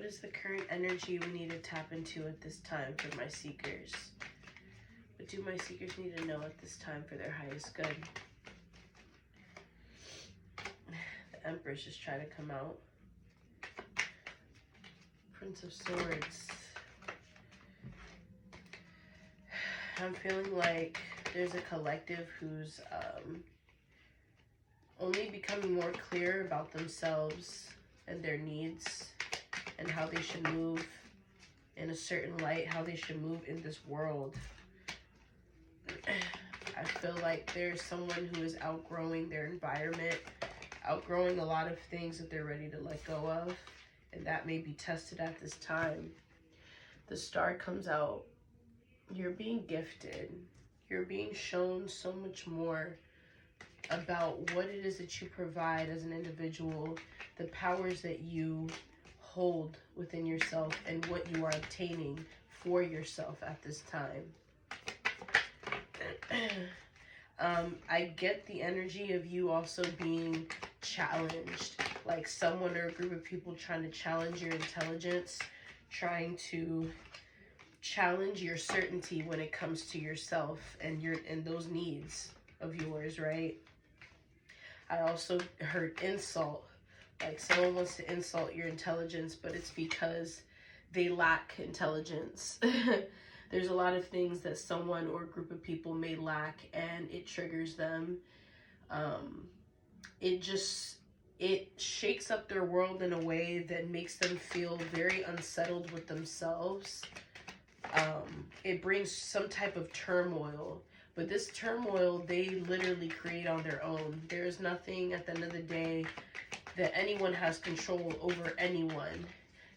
is the current energy we need to tap into at this time for my seekers? What do my seekers need to know at this time for their highest good? The Empress just trying to come out. Prince of Swords. I'm feeling like there's a collective who's only becoming more clear about themselves and their needs and how they should move in a certain light, how they should move in this world. I feel like there's someone who is outgrowing their environment, outgrowing a lot of things that they're ready to let go of, and that may be tested at this time. The Star comes out. You're being gifted. You're being shown so much more about what it is that you provide as an individual, the powers that you hold within yourself, and what you are obtaining for yourself at this time. I get the energy of you also being challenged, like someone or a group of people trying to challenge your intelligence, trying to challenge your certainty when it comes to yourself and those needs of yours, right? I also heard insult, like someone wants to insult your intelligence, but it's because they lack intelligence. There's a lot of things that someone or a group of people may lack, and it triggers them. It shakes up their world in a way that makes them feel very unsettled with themselves. It brings some type of turmoil, but this turmoil they literally create on their own. There's nothing at the end of the day that anyone has control over anyone,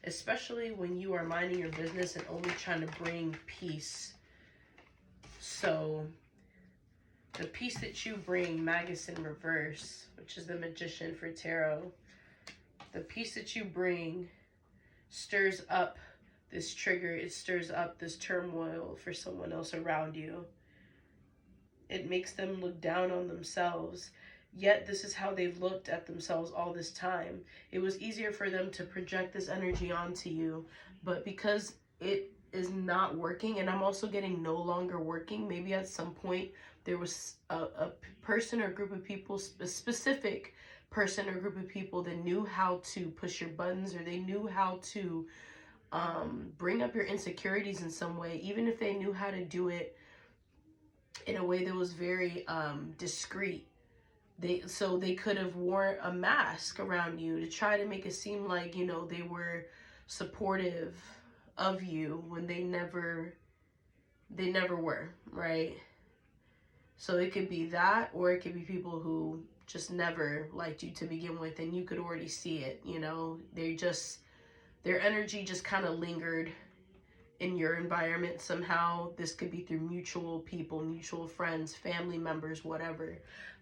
especially when you are minding your business and only trying to bring peace. So the peace that you bring, Magus in reverse, which is the Magician for tarot, the peace that you bring stirs up this trigger. It stirs up this turmoil for someone else around you. It makes them look down on themselves. Yet this is how they've looked at themselves all this time. It was easier for them to project this energy onto you, but because it is not working, and I'm also getting no longer working, maybe at some point there was a person or group of people, a specific person or group of people that knew how to push your buttons, or they knew how to bring up your insecurities in some way, even if they knew how to do it in a way that was very discreet. So they could have worn a mask around you to try to make it seem like, you know, they were supportive of you when they never were, right? So it could be that, or it could be people who just never liked you to begin with, and you could already see it, you know. Their energy just kind of lingered in your environment somehow. This could be through mutual people, mutual friends, family members, whatever.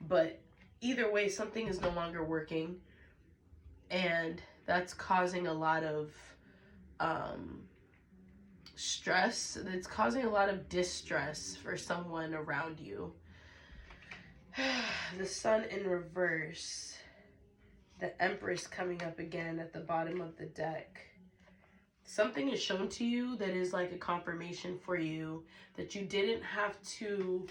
But either way, something is no longer working, and that's causing a lot of stress. It's causing a lot of distress for someone around you. The Sun in reverse, the Empress coming up again at the bottom of the deck. Something is shown to you that is like a confirmation for you that you didn't have to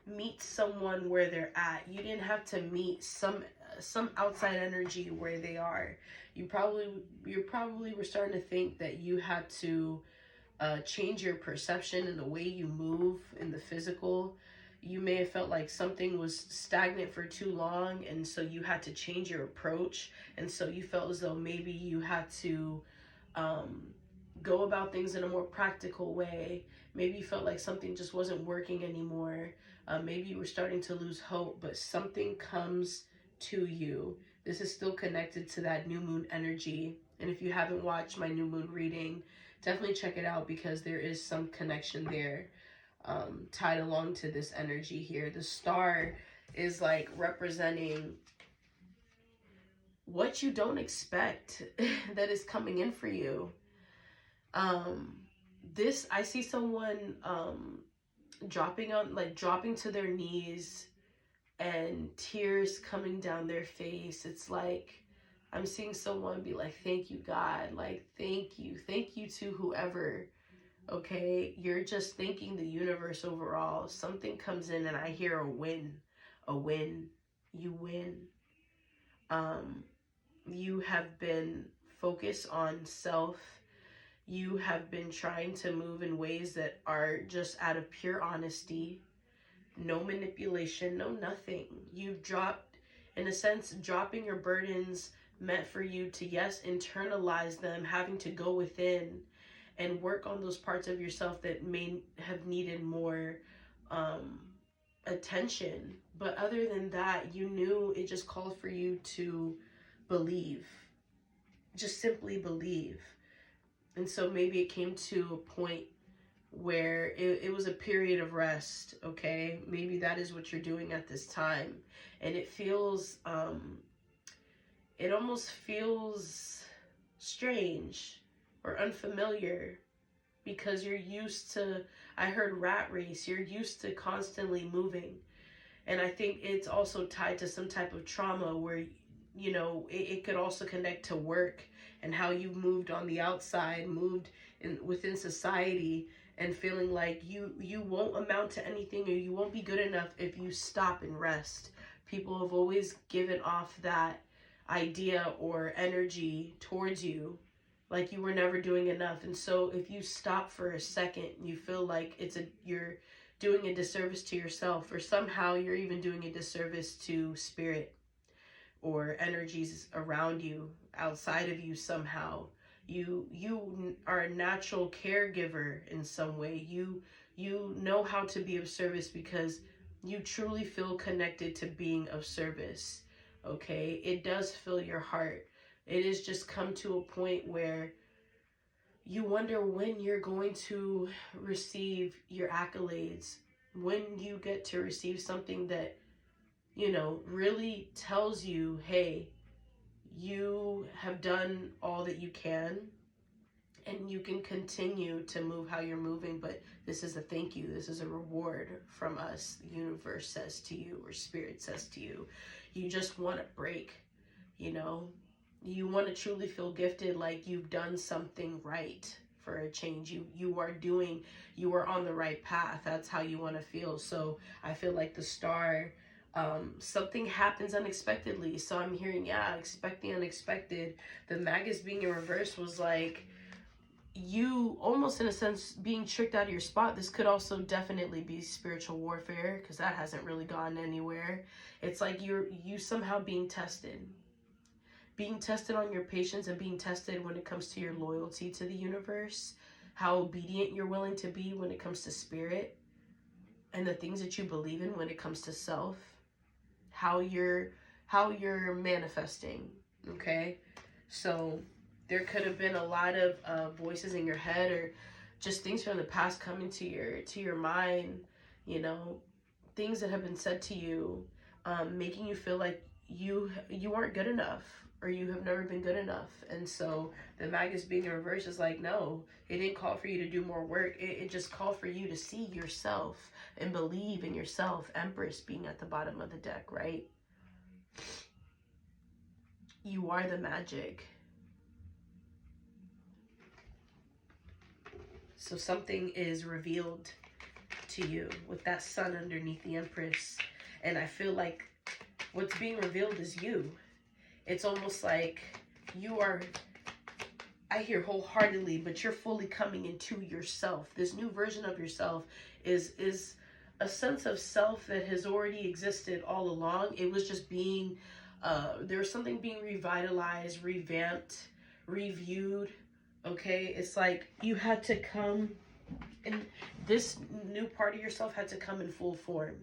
meet someone where they're at. You didn't have to meet some outside energy where they are. You probably were starting to think that you had to change your perception and the way you move in the physical. You may have felt like something was stagnant for too long, and so you had to change your approach, and so you felt as though maybe you had to go about things in a more practical way. Maybe you felt like something just wasn't working anymore. Maybe you were starting to lose hope, but something comes to you. This is still connected to that new moon energy, and if you haven't watched my new moon reading, definitely check it out, because there is some connection there tied along to this energy here. The Star is like representing what you don't expect that is coming in for you. I see someone dropping to their knees and tears coming down their face. It's like, I'm seeing someone be like, thank you, God. Like, thank you. Thank you to whoever. Okay. You're just thanking the universe overall. Something comes in and I hear a win. A win. You win. You have been focused on self. You have been trying to move in ways that are just out of pure honesty. No manipulation, no nothing. You've dropped, in a sense, dropping your burdens meant for you to, yes, internalize them, having to go within and work on those parts of yourself that may have needed more attention. But other than that, you knew it just called for you to believe. Just simply believe. And so maybe it came to a point where it was a period of rest. Okay, maybe that is what you're doing at this time, and it feels it almost feels strange or unfamiliar because you're used to, I heard rat race, you're used to constantly moving. And I think it's also tied to some type of trauma where, you know, it could also connect to work and how you moved on the outside, moved within society, and feeling like you won't amount to anything, or you won't be good enough if you stop and rest. People have always given off that idea or energy towards you, like you were never doing enough. And so if you stop for a second, you feel like you're doing a disservice to yourself, or somehow you're even doing a disservice to spirit or energies around you, outside of you somehow. You are a natural caregiver in some way. You know how to be of service because you truly feel connected to being of service. Okay, it does fill your heart. It has just come to a point where you wonder when you're going to receive your accolades, when you get to receive something that, you know, really tells you, hey, you have done all that you can and you can continue to move how you're moving. But this is a thank you. This is a reward from us. The universe says to you, or spirit says to you, you just want to break, you know, you want to truly feel gifted, like you've done something right for a change. You are on the right path. That's how you want to feel. So I feel like the star, something happens unexpectedly. So I'm hearing, yeah, expect the unexpected. The Magus being in reverse was like, you almost in a sense being tricked out of your spot. This could also definitely be spiritual warfare, because that hasn't really gone anywhere. It's like you somehow being tested on your patience, and being tested when it comes to your loyalty to the universe, how obedient you're willing to be when it comes to spirit, and the things that you believe in when it comes to self, how you're manifesting. Okay, so there could have been a lot of voices in your head, or just things from the past coming to your mind, you know, things that have been said to you, making you feel like you aren't good enough, or you have never been good enough. And so the Magus being in reverse is like, no, it didn't call for you to do more work. It just called for you to see yourself and believe in yourself. Empress being at the bottom of the deck, right? You are the magic. So something is revealed to you with that sun underneath the Empress. And I feel like what's being revealed is you. It's almost like you are, I hear wholeheartedly, but you're fully coming into yourself. This new version of yourself is a sense of self that has already existed all along. It was just being, there was something being revitalized, revamped, reviewed. Okay, it's like you had to come, and this new part of yourself had to come in full form.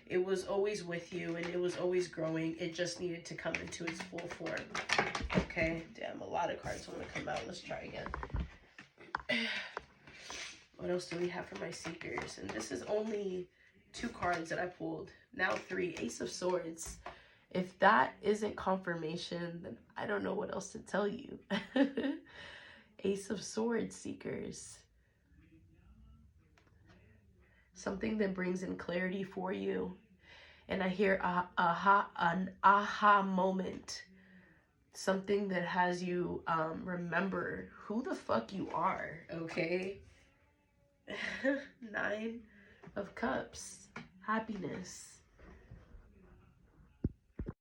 It was always with you, and it was always growing. It just needed to come into its full form. Okay, damn, a lot of cards want to come out. Let's try again. What else do we have for my seekers? And this is only 2 cards that I pulled. Now 3. Ace of Swords. If that isn't confirmation, then I don't know what else to tell you. Ace of Swords, seekers. Something that brings in clarity for you. And I hear an aha moment. something that has you remember who the fuck you are, okay? 9 of Cups, happiness.